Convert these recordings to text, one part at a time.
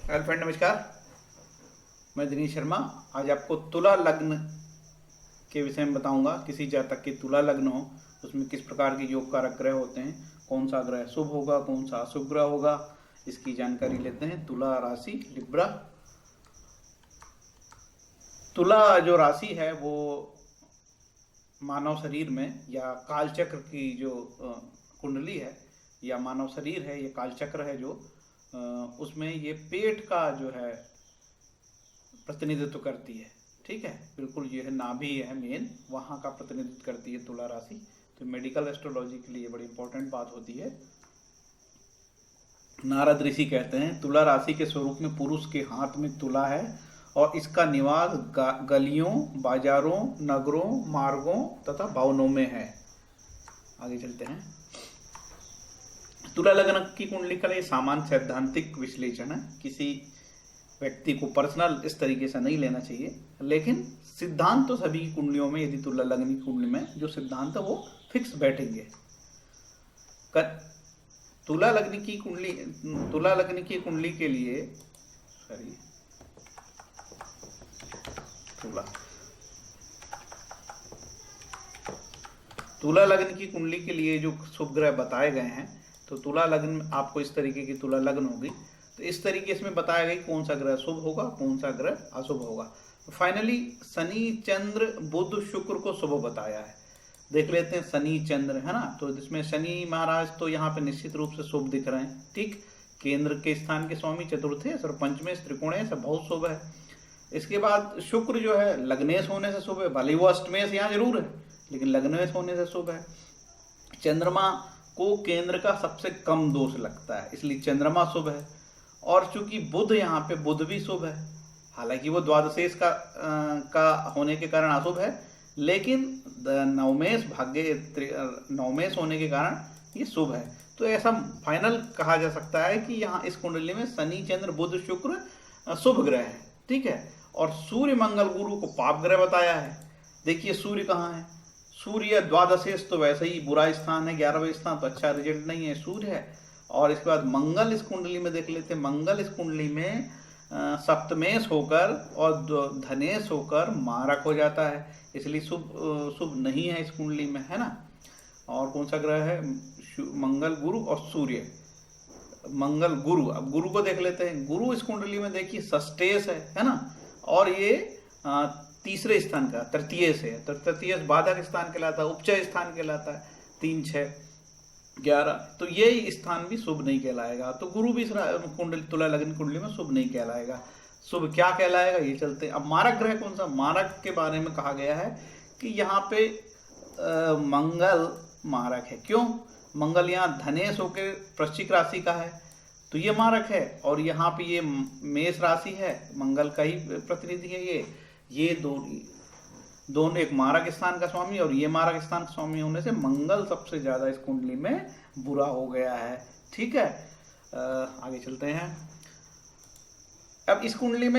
Hello friend, नमस्कार। मैं दिनेश शर्मा। आज आपको तुला लग्न के विषय में बताऊंगा। किसी जातक की तुला लग्न हो, उसमें किस प्रकार के योग कारक ग्रह होते हैं, कौन सा ग्रह शुभ होगा, कौन सा अशुभ ग्रह होगा, इसकी जानकारी लेते हैं। तुला राशि लिब्रा। तुला जो राशि है वो मानव शरीर में या कालचक्र की जो कुंडली है या मानव शरीर है, ये कालचक्र है जो उसमें ये पेट का जो है प्रतिनिधित्व करती है। ठीक है, बिल्कुल ये है नाभि है मेन, वहाँ का प्रतिनिधित्व करती है तुला राशि। तो मेडिकल एस्ट्रोलॉजी के लिए बड़ी इंपॉर्टेंट बात होती है। नारद ऋषि कहते हैं तुला राशि के स्वरूप में पुरुष के हाथ में तुला है और इसका निवास गलियों, बाजारों, नगरों, मार्गों तथा भवनों में है। आगे चलते हैं। तुला लग्न की कुंडली का ये सामान्य सैद्धांतिक विश्लेषण है। किसी व्यक्ति को पर्सनल इस तरीके से नहीं लेना चाहिए, लेकिन सिद्धांत तो सभी कुंडलियों में, यदि तुला लग्न की कुंडली में जो सिद्धांत है वो फिक्स बैठेंगे। तुला लग्न की कुंडली के लिए तुला लग्न की कुंडली के लिए जो शुभ ग्रह बताए गए हैं, तो तुला लग्न आपको इस तरीके की तुला लग्न होगी तो इस तरीके इसमें बताया गया कौन सा ग्रह शुभ होगा, कौन सा ग्रह अशुभ होगा। फाइनली शनि, चंद्र, बुध, शुक्र को शुभ बताया है। देख लेते हैं शनि चंद्र है ना, तो इसमें शनि महाराज तो यहाँ पे निश्चित रूप से शुभ दिख रहे हैं। ठीक, केंद्र के स्थान के स्वामी चतुर्थे और पंचमेश त्रिकोणेश बहुत शुभ है। इसके बाद शुक्र जो है लग्नेश होने से शुभ है, भले वो अष्टमेश यहाँ जरूर है लेकिन लग्नेश होने से शुभ है। चंद्रमा को केंद्र का सबसे कम दोष लगता है, इसलिए चंद्रमा शुभ है। और चूंकि बुध यहाँ पे, बुध भी शुभ है, हालांकि वो द्वादशेश का होने के कारण अशुभ है, लेकिन नवमेश नवमेश होने के कारण ये शुभ है। तो ऐसा फाइनल कहा जा सकता है कि यहाँ इस कुंडली में शनि, चंद्र, बुध, शुक्र शुभ ग्रह है। ठीक है, और सूर्य, मंगल, गुरु को पाप ग्रह बताया है। देखिए सूर्य कहाँ है, सूर्य द्वादशेश तो वैसे ही बुरा स्थान है, 11वां स्थान तो अच्छा रिजल्ट नहीं है, सूर्य है। और इसके बाद मंगल इस कुंडली में देख लेते हैं। मंगल इस कुंडली में सप्तमेश होकर और धनेश होकर मारक हो जाता है, इसलिए शुभ नहीं है इस कुंडली में, है ना। और कौन सा ग्रह है, मंगल, गुरु और सूर्य। मंगल, गुरु, अब गुरु को देख लेते हैं। गुरु इस कुंडली में देखिए षष्ठेश है ना, और ये तीसरे स्थान का, तृतीय से है, तो तृतीय बाधक स्थान कहलाता है, उपचय स्थान कहलाता है, 3, 6, 11, तो ये स्थान भी शुभ नहीं कहलाएगा। तो गुरु भी इस कुंडली, तुला लग्न कुंडली में शुभ नहीं कहलाएगा। शुभ क्या कहलाएगा ये चलते हैं। अब मारक ग्रह कौन सा, मारक के बारे में कहा गया है कि यहाँ पे मंगल मारक है। क्यों, मंगल यहाँ धनेश होकर वृश्चिक राशि का है तो ये मारक है, और यहाँ पे ये मेष राशि है, मंगल का ही प्रतिनिधि है ये दोनों एक मारक स्थान का स्वामी और ये मारक स्थान का स्वामी होने से मंगल सबसे ज्यादा इस कुंडली में बुरा हो गया है। ठीक है, आगे चलते हैं। अब इस कुंडली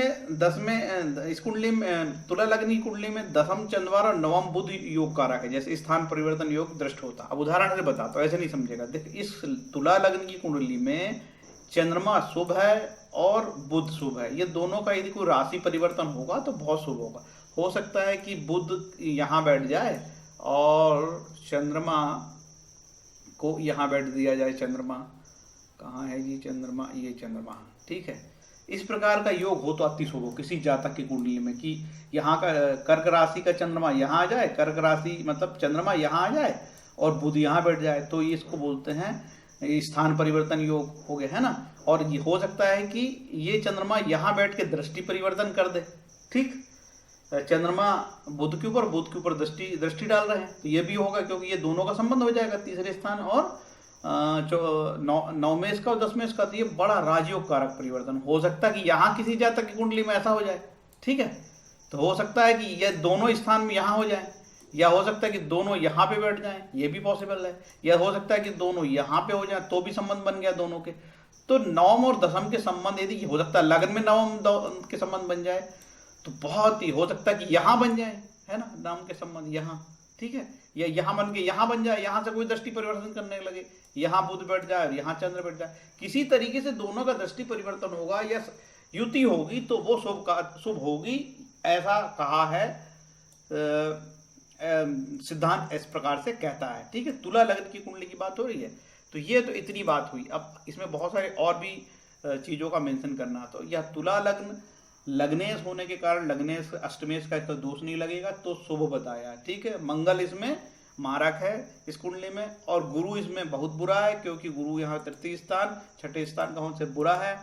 में तुला लग्न कुंडली में दसम चंद्रवार और नवम बुध योग कारक है, जैसे स्थान परिवर्तन योग दृष्ट होता। अब उदाहरण से बताता हूं, ऐसे नहीं समझेगा। देख, इस तुला लग्न की कुंडली में चंद्रमा शुभ है और बुध शुभ है। ये दोनों का यदि कोई राशि परिवर्तन होगा तो बहुत शुभ होगा। हो सकता है कि बुध यहाँ बैठ जाए और चंद्रमा को यहाँ बैठ दिया जाए। चंद्रमा कहाँ है जी, चंद्रमा, ये चंद्रमा। ठीक है, इस प्रकार का योग हो तो अति शुभ हो किसी जातक की कुंडली में, कि यहाँ का कर्क राशि का चंद्रमा यहाँ आ जाए, कर्क राशि मतलब चंद्रमा यहाँ आ जाए और बुध यहाँ बैठ जाए, तो ये इसको बोलते हैं स्थान परिवर्तन योग हो गया, है ना। और ये हो सकता है कि ये चंद्रमा यहाँ बैठ के दृष्टि परिवर्तन कर दे। ठीक, चंद्रमा बुध के ऊपर दृष्टि डाल रहे हैं, तो ये भी होगा, क्योंकि ये दोनों का संबंध हो जाएगा, तीसरे स्थान और नवमेश का और दसमेश का। तो ये बड़ा राजयोग कारक परिवर्तन हो सकता है कि यहाँ किसी जातक की कुंडली में ऐसा हो जाए। ठीक है, तो हो सकता है कि ये दोनों स्थान में यहाँ हो जाए, या हो सकता है कि दोनों यहाँ पे बैठ जाएं, ये भी पॉसिबल है, या हो सकता है कि दोनों यहाँ पे हो जाए तो भी संबंध बन गया दोनों के। तो नवम और दसम के संबंध यदि हो सकता है लग्न में नवम के संबंध बन जाए तो बहुत ही हो सकता है कि यहाँ बन जाए, है ना, नाम के संबंध यहाँ। ठीक है, या यहाँ बन के यहाँ बन जाए, यहाँ से कोई दृष्टि परिवर्तन करने लगे, यहाँ बुध बैठ जाए और यहाँ चंद्र बैठ जाए, किसी तरीके से दोनों का दृष्टि परिवर्तन होगा, युति होगी तो वो शुभ होगी, ऐसा कहा है सिद्धांत इस प्रकार से कहता है। ठीक है, तुला लग्न की कुंडली की बात हो रही है। तो ये तो इतनी बात हुई। अब इसमें बहुत सारे और भी चीजों का मेंशन करना। तो यह तुला लग्न लग्नेश होने के कारण लग्नेश अष्टमेश का इसका दोष नहीं लगेगा, तो शुभ बताया। ठीक है, मंगल इसमें मारक है इस कुंडली में, और गुरु इसमें बहुत बुरा है क्योंकि गुरु यहाँ तृतीय स्थान छठे स्थान का होने से बुरा है।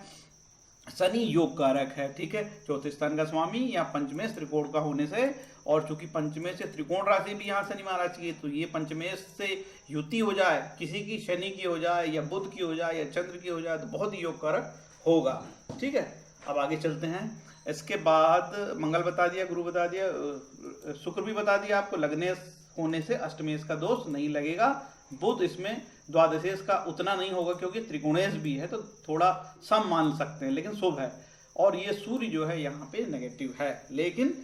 शनि योग कारक है। ठीक है, चौथे स्थान का स्वामी या पंचमेश त्रिकोण का होने से, और चूंकि पंचमेश से त्रिकोण राशि भी यहाँ शनि महाराज की है, तो ये पंचमेश से युति हो जाए, किसी की शनि की हो जाए या बुध की हो जाए या चंद्र की हो जाए, तो बहुत ही योग कारक होगा। ठीक है, अब आगे चलते हैं। इसके बाद मंगल बता दिया, गुरु बता दिया, शुक्र भी बता दिया आपको। लग्नेश होने से अष्टमेश का दोष नहीं लगेगा। बुध इसमें द्वादशेश का उतना नहीं होगा क्योंकि त्रिकोणेश भी है, तो थोड़ा सम मान सकते हैं, लेकिन शुभ है। और ये सूर्य जो है यहाँ पे नेगेटिव है, लेकिन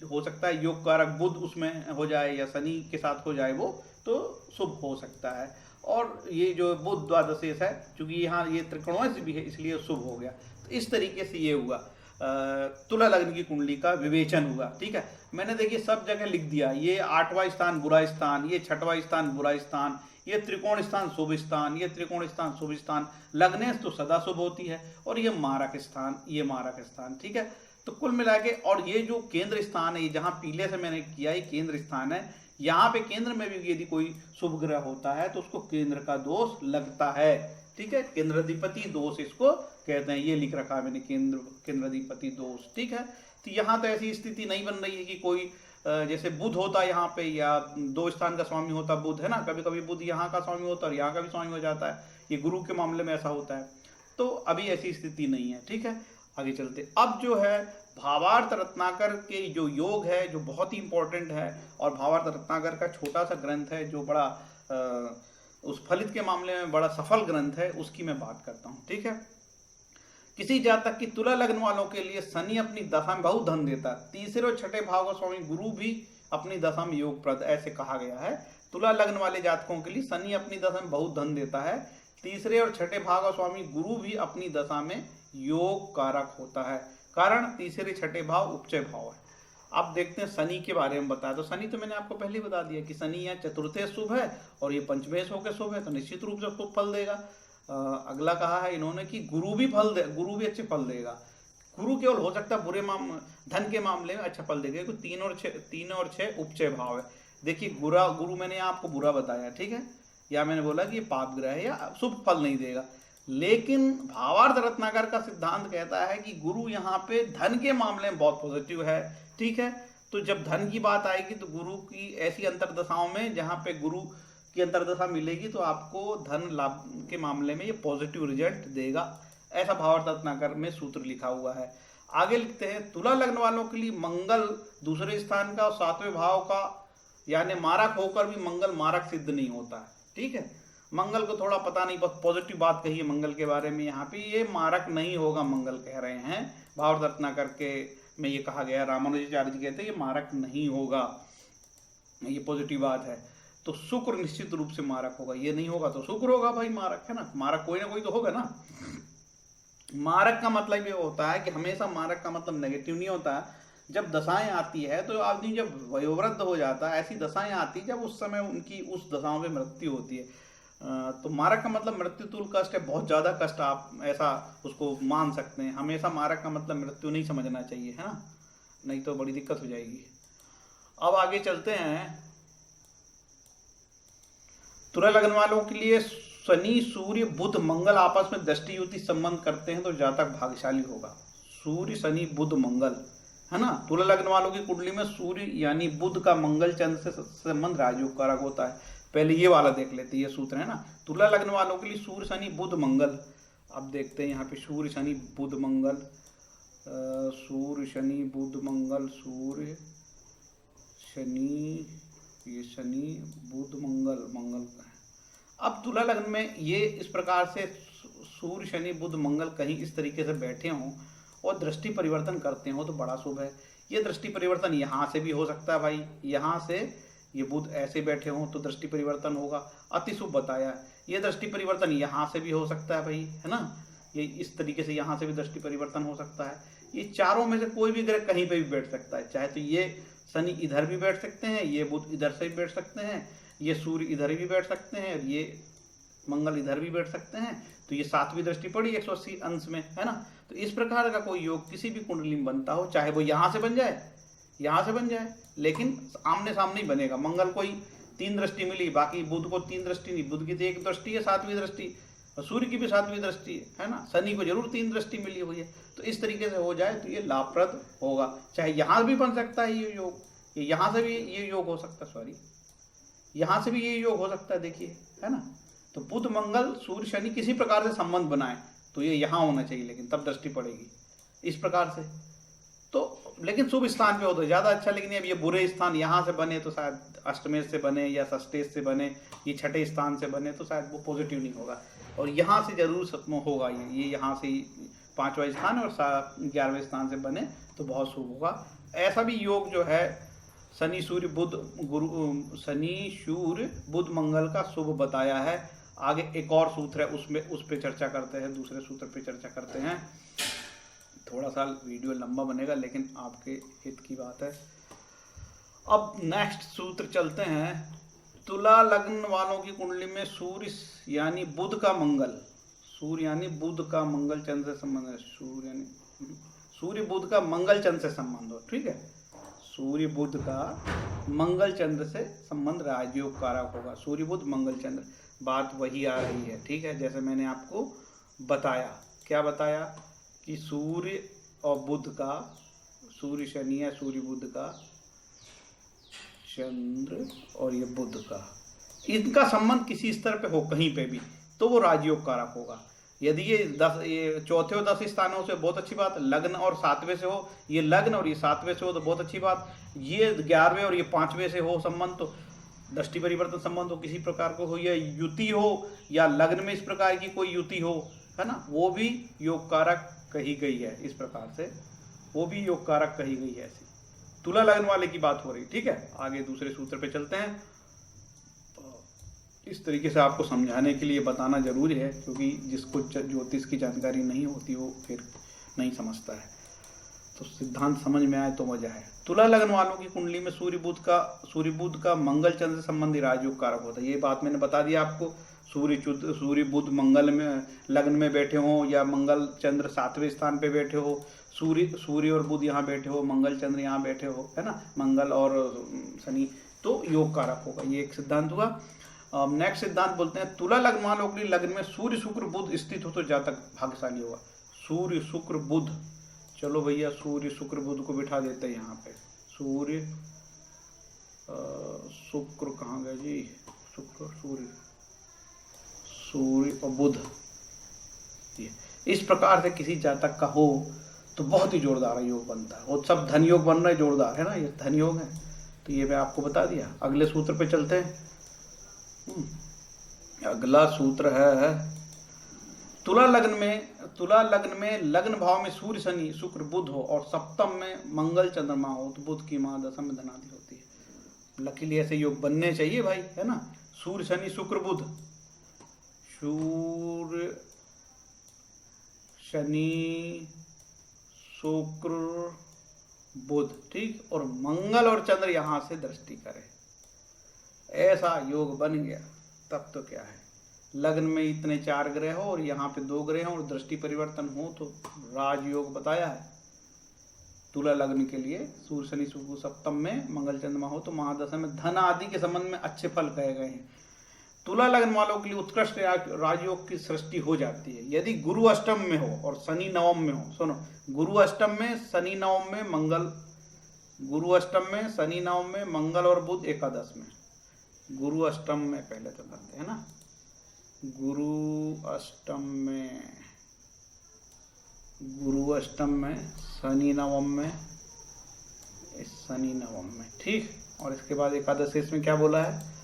हो सकता है योग कारक बुध उसमें हो जाए या शनि के साथ हो जाए, वो तो शुभ हो सकता है। और ये जो बुध द्वादशेश है, क्योंकि यहाँ ये त्रिकोणेश भी है, इसलिए शुभ हो गया। तो इस तरीके से ये हुआ तुला लग्न की कुंडली का विवेचन हुआ। ठीक है, मैंने देखिए सब जगह लिख दिया, ये 8वां स्थान बुरा स्थान, ये 6वां स्थान बुरा स्थान, ये त्रिकोण स्थान शुभ स्थान, ये त्रिकोण स्थान शुभ स्थान, लग्नेश तो सदा शुभ होती है, और ये मारक स्थान, ये मारक स्थान। ठीक है, तो कुल मिला के, और ये जो केंद्र स्थान है, जहां पीले से मैंने किया ये केंद्र स्थान है, यहाँ पे केंद्र में भी यदि कोई शुभ ग्रह होता है तो उसको केंद्र का दोष लगता है। ठीक है, केंद्राधिपति दोष इसको कहते हैं, ये लिख रखा है मैंने, केंद्राधिपति दोष। ठीक है, तो यहाँ तो ऐसी स्थिति नहीं बन रही है कि कोई जैसे बुध होता यहाँ पे, या 2 स्थान का स्वामी होता बुध, है ना, कभी कभी बुध यहाँ का स्वामी होता है और यहाँ का भी स्वामी हो जाता है, ये गुरु के मामले में ऐसा होता है। तो अभी ऐसी स्थिति नहीं है। ठीक है, आगे चलते। अब जो है भावार्थ रत्नाकर के जो योग है, जो बहुत ही इंपॉर्टेंट है, और भावार्थ रत्नाकर का छोटा सा ग्रंथ है जो बड़ा उस फलित के मामले में बड़ा सफल ग्रंथ है, उसकी मैं बात करता हूँ। ठीक है, किसी जातक की तुला लग्न वालों के लिए शनि अपनी दशा में बहुत धन देता है। तीसरे और छठे भाव का स्वामी गुरु भी अपनी दशा में योग प्रद, ऐसे कहा गया है। तुला लग्न वाले जातकों के लिए शनि अपनी दशा में बहुत धन देता है। तीसरे और छठे भाव का स्वामी गुरु भी अपनी दशा में योग कारक होता है। कारण तीसरे छठे भाव उपचय भाव है। अब देखते हैं शनि के बारे में बताया। तो शनि तो मैंने आपको पहले ही बता दिया कि शनि यहाँ चतुर्थे शुभ है और ये पंचमेश होकर शुभ है, तो निश्चित रूप से शुभ फल देगा। अगला कहा है इन्होंने कि गुरु भी अच्छे फल देगा। गुरु केवल हो सकता है धन के मामले में अच्छा फल देगा, क्योंकि 3 और 6 उपचय भाव है। देखिए गुरु मैंने आपको बुरा बताया, ठीक है, या मैंने बोला कि ये पाप ग्रह है या शुभ फल नहीं देगा। लेकिन भावार्थ रत्नाकर का सिद्धांत कहता है कि गुरु यहाँ पे धन के मामले में बहुत पॉजिटिव है। ठीक है, तो जब धन की बात आएगी तो गुरु की ऐसी अंतरदशाओं में जहाँ पे गुरु की अंतरदशा मिलेगी तो आपको धन लाभ के मामले में ये पॉजिटिव रिजल्ट देगा। ऐसा भावार्थ रत्नाकर में सूत्र लिखा हुआ है। आगे लिखते हैं, तुला लग्न वालों के लिए मंगल दूसरे स्थान का और 7वें भाव का यानी मारक होकर भी मंगल मारक सिद्ध नहीं होता है। ठीक है, मंगल को थोड़ा पता नहीं, बस पॉजिटिव बात कही है मंगल के बारे में। यहाँ पे ये मारक नहीं होगा मंगल कह रहे हैं, भावार्थ रत्नाकर के में ये कहा गया। रामानुजाचार्य जी कहते हैं ये मारक नहीं होगा, ये पॉजिटिव बात है। तो शुक्र निश्चित रूप से मारक होगा, ये नहीं होगा तो शुक्र होगा भाई, मारक है ना, मारक कोई ना कोई तो होगा ना। मारक का मतलब ये होता है कि हमेशा मारक का मतलब नेगेटिव नहीं होता है। जब दशाएं आती है तो आदमी जब वयोवृद्ध हो जाता है, ऐसी दशाएं आती है जब उस समय उनकी उस दशाओं में मृत्यु होती है। तो मारक का मतलब मृत्यु तुल कष्ट है, बहुत ज्यादा कष्ट, आप ऐसा उसको मान सकते हैं। हमेशा मारक का मतलब मृत्यु नहीं समझना चाहिए, है ना, नहीं तो बड़ी दिक्कत हो जाएगी। अब आगे चलते हैं। तुला लग्न वालों के लिए शनि सूर्य बुध मंगल आपस में दृष्टि युति संबंध करते हैं तो जातक भाग्यशाली होगा। सूर्य शनि बुध मंगल, है ना, तुला लग्न वालों की कुंडली में सूर्य यानी बुध का मंगल चंद्र से संबंध राजयोग कारक होता है। पहले ये वाला देख लेते हैं, ये सूत्र है ना, तुला लग्न वालों के लिए सूर्य शनि बुध मंगल। अब देखते हैं यहाँ पे सूर्य शनि बुध मंगल, सूर्य शनि बुध मंगल, सूर्य शनि, ये शनि बुध मंगल, मंगल का है। अब तुला लग्न में ये इस प्रकार से सूर्य शनि बुध मंगल कहीं इस तरीके से बैठे हों और दृष्टि परिवर्तन करते हो तो बड़ा शुभ है। ये दृष्टि परिवर्तन यहाँ से भी हो सकता है भाई, यहाँ से ये बुध ऐसे बैठे हों तो दृष्टि परिवर्तन होगा, अति शुभ बताया। ये दृष्टि परिवर्तन यहाँ से भी हो सकता है भाई, है ना, ये इस तरीके से यहाँ से भी दृष्टि परिवर्तन हो सकता है। ये चारों में से कोई भी ग्रह कहीं पे भी बैठ सकता है, चाहे तो ये शनि इधर भी बैठ सकते हैं, ये बुध इधर से भी बैठ सकते हैं, ये सूर्य इधर भी बैठ सकते हैं, ये मंगल इधर भी बैठ सकते हैं। तो ये 7वीं दृष्टि पड़ी 180 अंश में, है ना। तो इस प्रकार का कोई योग किसी भी कुंडली में बनता हो, चाहे वो यहाँ से बन जाए, यहाँ से बन जाए, लेकिन आमने सामने ही बनेगा। मंगल को ही 3 दृष्टि मिली, बाकी बुध को 3 दृष्टि नहीं, बुध की तो 1 दृष्टि है 7वीं दृष्टि, और सूर्य की भी 7वीं दृष्टि है ना। शनि को जरूर 3 दृष्टि मिली हुई है। तो इस तरीके से हो जाए तो ये लाभप्रद होगा। चाहे यहाँ भी बन सकता है ये योग, ये यहाँ से भी ये योग हो सकता है, सॉरी यहाँ से भी ये योग हो सकता है, देखिए, है ना। तो बुध मंगल सूर्य शनि किसी प्रकार से संबंध बनाए तो ये यहाँ होना चाहिए, लेकिन तब दृष्टि पड़ेगी इस प्रकार से। तो लेकिन शुभ स्थान पे हो तो ज़्यादा अच्छा, लेकिन अब ये बुरे स्थान यहाँ से बने तो शायद अष्टमेश से बने या षष्ठेश से बने, ये छठे स्थान से बने तो शायद वो पॉजिटिव नहीं होगा। और यहाँ से जरूर होगा, ये यहाँ से 5वां स्थान और 11वें स्थान से बने तो बहुत शुभ होगा। ऐसा भी योग जो है शनि सूर्य बुध शनि सूर्य बुध मंगल का शुभ बताया है। आगे एक और सूत्र है, उसमें उस पर चर्चा करते हैं, दूसरे सूत्र पे चर्चा करते हैं। थोड़ा सा वीडियो लंबा बनेगा, लेकिन आपके हित की बात है। अब नेक्स्ट सूत्र चलते हैं। तुला लग्न वालों की कुंडली में सूर्य यानी बुध का मंगल, सूर्य यानी बुध का मंगल चंद्र से संबंध है, सूर्य बुध का मंगल चंद्र से संबंध हो, ठीक है। सूर्य बुध का मंगल चंद्र से संबंध राजयोग कारक होगा। सूर्य बुध मंगल चंद्र, बात वही आ रही है, ठीक है। जैसे मैंने आपको बताया, क्या बताया कि सूर्य और बुध का, सूर्य शनि है, सूर्य बुध का चंद्र और ये बुध का, इनका संबंध किसी स्तर पे हो कहीं पे भी तो वो राजयोग कारक होगा। यदि ये चौथे और 10 स्थानों से बहुत अच्छी बात, लग्न और 7वें से हो, ये लग्न और ये 7वें से हो तो बहुत अच्छी बात, ये 11वें और ये 5वें से हो संबंध तो दृष्टि परिवर्तन संबंध हो किसी प्रकार को हो, या युति हो, या लग्न में इस प्रकार की कोई युति हो, है ना, वो भी योग कारक कही गई है। इस प्रकार से वो भी योग कारक कही गई है। ऐसी तुला लग्न वाले की बात हो रही, ठीक है। आगे दूसरे सूत्र पे चलते हैं। इस तरीके से आपको समझाने के लिए बताना जरूरी है, क्योंकि जिसको ज्योतिष की जानकारी नहीं होती वो फिर नहीं समझता है। तो सिद्धांत समझ में आए तो मजा है। तुला लग्न वालों की कुंडली में सूर्य बुध का मंगल चंद्र संबंधी राजयोग कारक होता है। ये बात मैंने बता दिया आपको। सूर्य बुध मंगल में लग्न में बैठे हो, या मंगल चंद्र 7वें स्थान पे बैठे हो, सूर्य और बुध यहाँ बैठे हो, मंगल चंद्र यहाँ बैठे हो, है ना, मंगल और शनि, तो योग कारक होगा। ये एक सिद्धांत हुआ। नेक्स्ट सिद्धांत बोलते हैं तुला लग्न वालों के लिए लग्न में सूर्य शुक्र बुध स्थित हो तो जातक भाग्यशाली होगा। सूर्य शुक्र बुध, चलो भैया सूर्य शुक्र बुध को बिठा देते हैं यहाँ पे। सूर्य शुक्र कहाँ गए जी, शुक्र सूर्य और बुध, इस प्रकार से किसी जातक का हो तो बहुत ही जोरदार योग बनता है। और सब धन योग बन रहे जोरदार, है ना, ये धन योग है। तो ये मैं आपको बता दिया। अगले सूत्र पे चलते हैं। अगला सूत्र है तुला लग्न में लग्न भाव में सूर्य शनि शुक्र बुध हो और सप्तम में मंगल चंद्रमा हो तो बुध की महादशा में धनादि होती है। लकीली ऐसे योग बनने चाहिए भाई, है ना। सूर्य शनि शुक्र बुध, सूर्य शनि शुक्र बुध, ठीक, और मंगल और चंद्र यहां से दृष्टि करे, ऐसा योग बन गया तब तो क्या है। लग्न में इतने 4 ग्रह हो और यहाँ पे 2 ग्रह हो और दृष्टि परिवर्तन हो तो राजयोग बताया है। तुला लग्न के लिए सूर्य शनि शुक्र सप्तम में मंगल चंद्रमा हो तो महादशा में धन आदि के संबंध में अच्छे फल कहे गए हैं। तुला लग्न वालों के लिए उत्कृष्ट राजयोग की सृष्टि हो जाती है यदि गुरु अष्टम में हो और शनि नवम में हो। सुनो, गुरु अष्टम में, शनि नवम में, मंगल, गुरु अष्टम में, शनि नवम में, मंगल और बुध एकादश में। गुरु अष्टम में पहले तो करते हैं ना, गुरु अष्टम में, शनि नवम में, ठीक। और इसके बाद एकादशेश में क्या बोला है,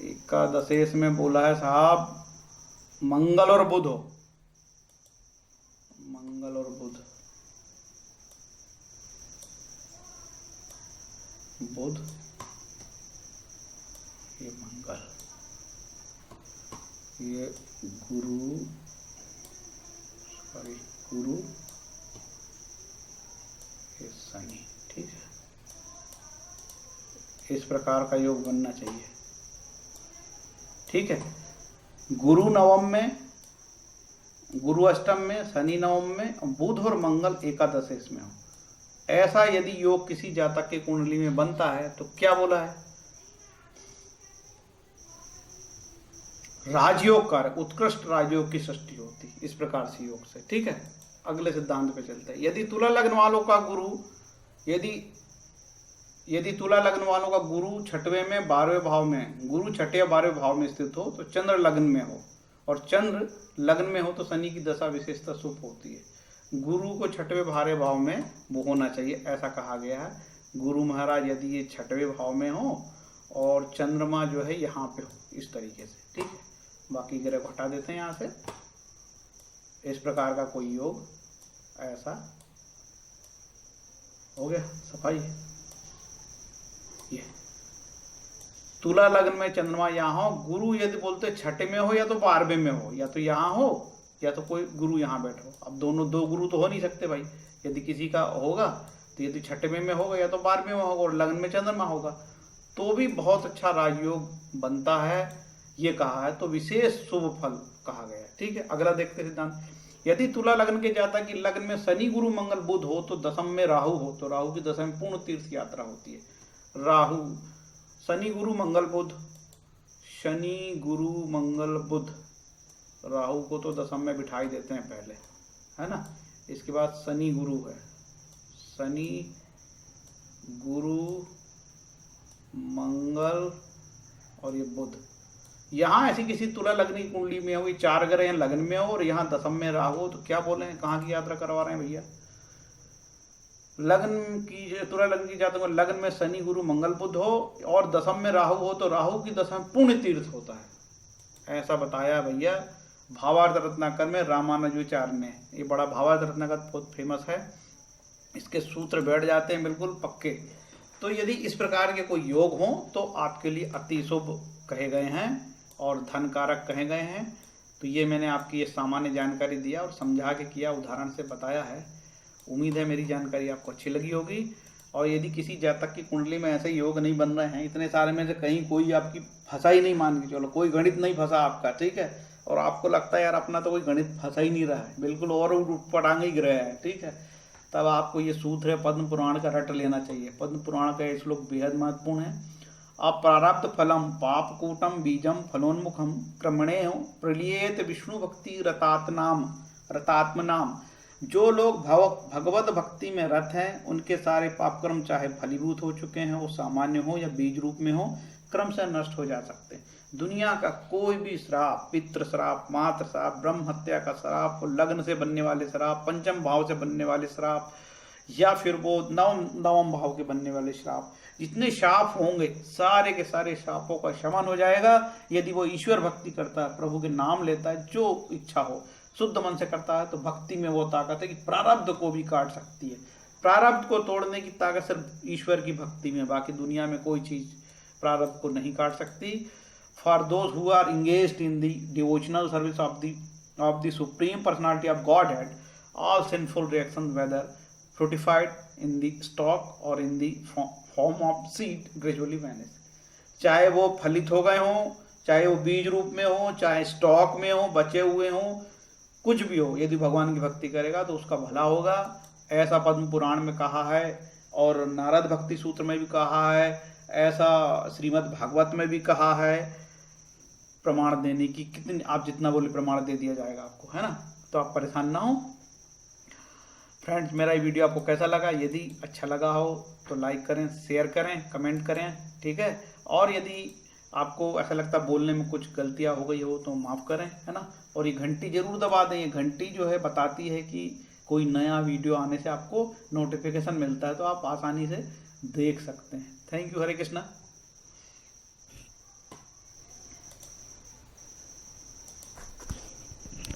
एकादशेश में बोला है साहब मंगल और बुध हो, मंगल और बुध, ये मंगल, ये गुरु सॉरी गुरु शनि, ठीक है, इस प्रकार का योग बनना चाहिए, ठीक है। गुरु नवम में, गुरु अष्टम में, शनि नवम में, बुध और मंगल एकादश इसमें हो, ऐसा यदि योग किसी जातक के कुंडली में बनता है तो क्या बोला है, राजयोग कारक, उत्कृष्ट राजयोग की सृष्टि होती, इस प्रकार से योग से, ठीक है। अगले सिद्धांत पे चलते हैं। यदि तुला लग्न वालों का गुरु, यदि तुला लग्न वालों का गुरु छठवें में 12वें भाव में, गुरु छठे या 12वें भाव में स्थित हो तो चंद्र लग्न में हो, और चंद्र लग्न में हो तो शनि की दशा विशेषता शुभ होती है। गुरु को छठवें 12वें भाव में वो होना चाहिए, ऐसा कहा गया है। गुरु महाराज यदि ये छठवें भाव में हो और चंद्रमा जो है यहाँ पे हो, इस तरीके से, ठीक है। बाकी ग्रह को हटा देते हैं यहाँ से। इस प्रकार का कोई योग ऐसा हो गया, सफाई। ये तुला लग्न में चंद्रमा यहाँ हो, गुरु यदि बोलते छठे में हो या तो 12वें में हो, या तो यहाँ हो या तो कोई गुरु यहाँ बैठो। अब दोनों दो गुरु तो हो नहीं सकते भाई। यदि किसी का होगा तो यदि छठे में होगा या तो 12वें में होगा और लग्न में चंद्रमा होगा तो भी बहुत अच्छा राजयोग बनता है, ये कहा है। तो विशेष शुभ फल कहा गया है, ठीक है। अगला देखते हैं सिद्धांत। यदि तुला लग्न के जातक की लग्न में शनि गुरु मंगल बुध हो तो दशम में राहु हो तो राहु की दशा में पूर्ण तीर्थ यात्रा होती है। राहु, शनि गुरु मंगल बुध, शनि गुरु मंगल बुध, राहु को तो दशम में बिठाई देते हैं पहले, है ना। इसके बाद शनि गुरु है, शनि गुरु मंगल और ये बुध। यहाँ ऐसी किसी तुला लग्न की कुंडली में हो, ये 4 ग्रह लग्न में हो और यहाँ दशम में राहु हो तो क्या बोले हैं, कहाँ की यात्रा करवा रहे हैं भैया। लग्न की, तुला लग्न की जातक में लग्न में शनि गुरु मंगल बुध हो और दशम में राहु हो तो राहु की दशा में पुण्य तीर्थ होता है, ऐसा बताया भैया भावार्थ रत्नाकर में रामानुजाचार्य ने। ये बड़ा भावार्थ रत्नाकर बहुत फेमस है, इसके सूत्र बैठ जाते हैं बिल्कुल पक्के। तो यदि इस प्रकार के कोई योग हो तो आपके लिए अति शुभ कहे गए हैं और धन कारक कहे गए हैं। तो ये मैंने आपकी ये सामान्य जानकारी दिया और समझा के किया, उदाहरण से बताया है। उम्मीद है मेरी जानकारी आपको अच्छी लगी होगी। और यदि किसी जातक की कुंडली में ऐसे योग नहीं बन रहे हैं, इतने सारे में से कहीं कोई आपकी फंसा ही नहीं, मान के चलो कोई गणित नहीं फंसा आपका, ठीक है, और आपको लगता है यार अपना तो कोई गणित फंसा ही नहीं रहा है, बिल्कुल और पटांग ही गिरा है, ठीक है, तब आपको ये सूत्र है पद्म पुराण का रट लेना चाहिए। पद्म पुराण का ये श्लोक बेहद महत्वपूर्ण है। अप्रारब्ध फलम पापकूटम बीजम फलोन्मुखम क्रमणेय प्रलियेत विष्णु भक्ति रतात्मनाम। जो लोग भगवत भक्ति में रत हैं उनके सारे पापकर्म चाहे फलीभूत हो चुके हैं, वो सामान्य हो या बीज रूप में हो, क्रम से नष्ट हो जा सकते हैं। दुनिया का कोई भी श्राप, पितृ श्राप, मातृ श्राप, ब्रह्म हत्या का श्राप, लग्न से बनने वाले श्राप, पंचम भाव से बनने वाले श्राप, या फिर वो नवम भाव के बनने वाले श्राप, जितने शाप होंगे सारे के सारे शापों का शमन हो जाएगा यदि वो ईश्वर भक्ति करता है, प्रभु के नाम लेता है, जो इच्छा हो शुद्ध मन से करता है। तो भक्ति में वो ताकत है कि प्रारब्ध को भी काट सकती है। प्रारब्ध को तोड़ने की ताकत सिर्फ ईश्वर की भक्ति में, बाकी दुनिया में कोई चीज प्रारब्ध को नहीं काट सकती। For those who are engaged in the devotional service of the supreme personality of Godhead, all sinful reactions, whether fructified in the stalk or in the form of seed, gradually vanish। चाहे वो फलित हो गए हों, चाहे वो बीज रूप में हो, चाहे स्टॉक में हो, बचे हुए हों, कुछ भी हो, यदि भगवान की भक्ति करेगा तो उसका भला होगा, ऐसा पद्म पुराण में कहा है और नारद भक्ति सूत्र में भी कहा है, ऐसा श्रीमद् भागवत में भी कहा है। प्रमाण देने की कितनी, आप जितना बोले प्रमाण दे दिया जाएगा आपको, है ना। तो आप परेशान ना हो। फ्रेंड्स, मेरा ये वीडियो आपको कैसा लगा? यदि अच्छा लगा हो तो लाइक करें, शेयर करें, कमेंट करें, ठीक है। और यदि आपको ऐसा लगता बोलने में कुछ गलतियां हो गई हो तो माफ़ करें, है ना। और ये घंटी जरूर दबा दें। ये घंटी जो है बताती है कि कोई नया वीडियो आने से आपको नोटिफिकेशन मिलता है, तो आप आसानी से देख सकते हैं। Thank you. हरे कृष्णा।